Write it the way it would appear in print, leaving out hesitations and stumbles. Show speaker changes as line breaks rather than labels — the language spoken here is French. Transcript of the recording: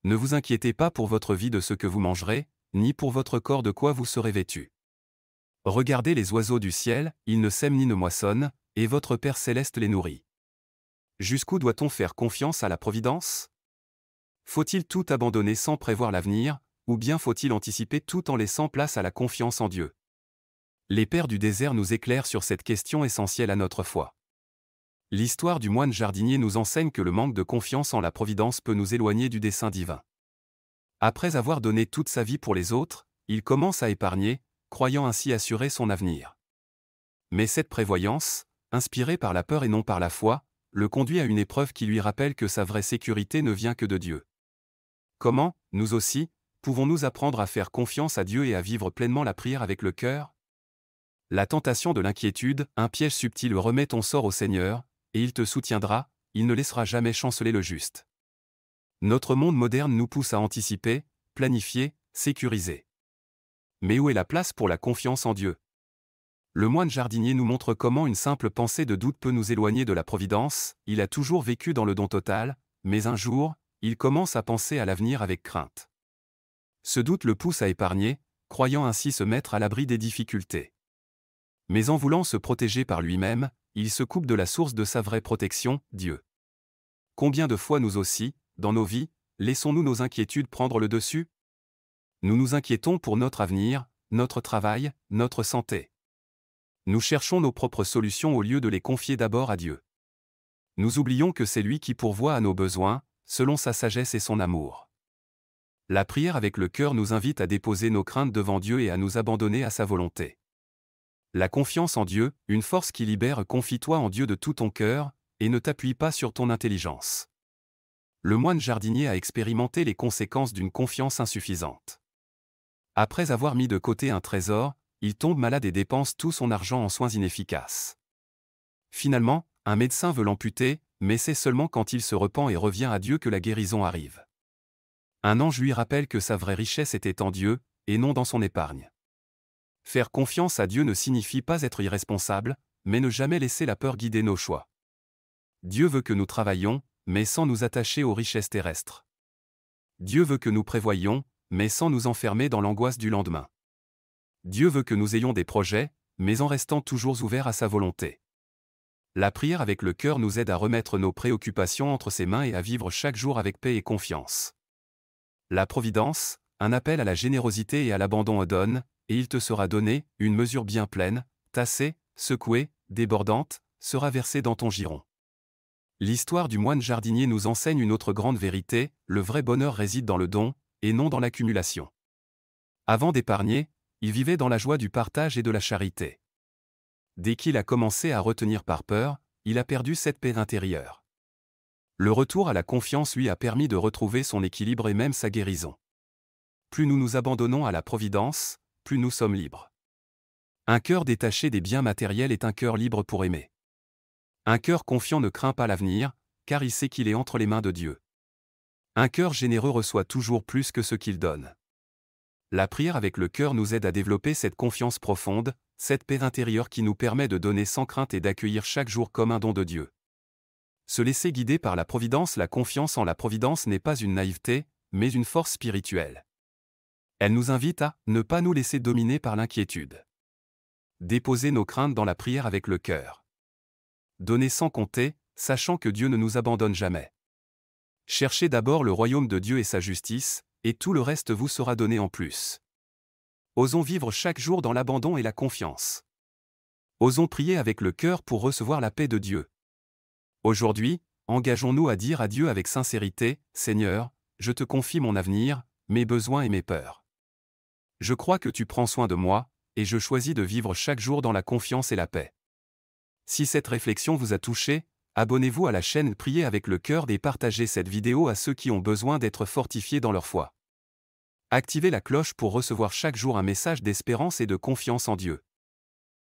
Ne vous inquiétez pas pour votre vie de ce que vous mangerez, ni pour votre corps de quoi vous serez vêtu. Regardez les oiseaux du ciel, ils ne sèment ni ne moissonnent, et votre Père céleste les nourrit. Jusqu'où doit-on faire confiance à la providence? Faut-il tout abandonner sans prévoir l'avenir, ou bien faut-il anticiper tout en laissant place à la confiance en Dieu? Les pères du désert nous éclairent sur cette question essentielle à notre foi. L'histoire du moine jardinier nous enseigne que le manque de confiance en la providence peut nous éloigner du dessein divin. Après avoir donné toute sa vie pour les autres, il commence à épargner, croyant ainsi assurer son avenir. Mais cette prévoyance, inspirée par la peur et non par la foi, le conduit à une épreuve qui lui rappelle que sa vraie sécurité ne vient que de Dieu. Comment, nous aussi, pouvons-nous apprendre à faire confiance à Dieu et à vivre pleinement la prière avec le cœur? La tentation de l'inquiétude, un piège subtil. Remets ton sort au Seigneur, et il te soutiendra, il ne laissera jamais chanceler le juste. Notre monde moderne nous pousse à anticiper, planifier, sécuriser. Mais où est la place pour la confiance en Dieu? Le moine jardinier nous montre comment une simple pensée de doute peut nous éloigner de la providence. Il a toujours vécu dans le don total, mais un jour, il commence à penser à l'avenir avec crainte. Ce doute le pousse à épargner, croyant ainsi se mettre à l'abri des difficultés. Mais en voulant se protéger par lui-même, il se coupe de la source de sa vraie protection, Dieu. Combien de fois nous aussi, dans nos vies, laissons-nous nos inquiétudes prendre le dessus? Nous nous inquiétons pour notre avenir, notre travail, notre santé. Nous cherchons nos propres solutions au lieu de les confier d'abord à Dieu. Nous oublions que c'est lui qui pourvoit à nos besoins, selon sa sagesse et son amour. La prière avec le cœur nous invite à déposer nos craintes devant Dieu et à nous abandonner à sa volonté. La confiance en Dieu, une force qui libère. Confie-toi en Dieu de tout ton cœur, et ne t'appuie pas sur ton intelligence. Le moine jardinier a expérimenté les conséquences d'une confiance insuffisante. Après avoir mis de côté un trésor, il tombe malade et dépense tout son argent en soins inefficaces. Finalement, un médecin veut l'amputer, mais c'est seulement quand il se repent et revient à Dieu que la guérison arrive. Un ange lui rappelle que sa vraie richesse était en Dieu, et non dans son épargne. Faire confiance à Dieu ne signifie pas être irresponsable, mais ne jamais laisser la peur guider nos choix. Dieu veut que nous travaillions, mais sans nous attacher aux richesses terrestres. Dieu veut que nous prévoyions, mais sans nous enfermer dans l'angoisse du lendemain. Dieu veut que nous ayons des projets, mais en restant toujours ouverts à sa volonté. La prière avec le cœur nous aide à remettre nos préoccupations entre ses mains et à vivre chaque jour avec paix et confiance. La providence, un appel à la générosité et à l'abandon donne, et il te sera donné, une mesure bien pleine, tassée, secouée, débordante, sera versée dans ton giron. L'histoire du moine jardinier nous enseigne une autre grande vérité, le vrai bonheur réside dans le don, et non dans l'accumulation. Avant d'épargner, il vivait dans la joie du partage et de la charité. Dès qu'il a commencé à retenir par peur, il a perdu cette paix intérieure. Le retour à la confiance lui a permis de retrouver son équilibre et même sa guérison. Plus nous nous abandonnons à la providence, plus nous sommes libres. Un cœur détaché des biens matériels est un cœur libre pour aimer. Un cœur confiant ne craint pas l'avenir, car il sait qu'il est entre les mains de Dieu. Un cœur généreux reçoit toujours plus que ce qu'il donne. La prière avec le cœur nous aide à développer cette confiance profonde, cette paix intérieure qui nous permet de donner sans crainte et d'accueillir chaque jour comme un don de Dieu. Se laisser guider par la providence. La confiance en la providence n'est pas une naïveté, mais une force spirituelle. Elle nous invite à ne pas nous laisser dominer par l'inquiétude. Déposer nos craintes dans la prière avec le cœur. Donner sans compter, sachant que Dieu ne nous abandonne jamais. Cherchez d'abord le royaume de Dieu et sa justice, et tout le reste vous sera donné en plus. Osons vivre chaque jour dans l'abandon et la confiance. Osons prier avec le cœur pour recevoir la paix de Dieu. Aujourd'hui, engageons-nous à dire à Dieu avec sincérité, « Seigneur, je te confie mon avenir, mes besoins et mes peurs. Je crois que tu prends soin de moi, et je choisis de vivre chaque jour dans la confiance et la paix. » Si cette réflexion vous a touché, abonnez-vous à la chaîne Priez avec le cœur et partagez cette vidéo à ceux qui ont besoin d'être fortifiés dans leur foi. Activez la cloche pour recevoir chaque jour un message d'espérance et de confiance en Dieu.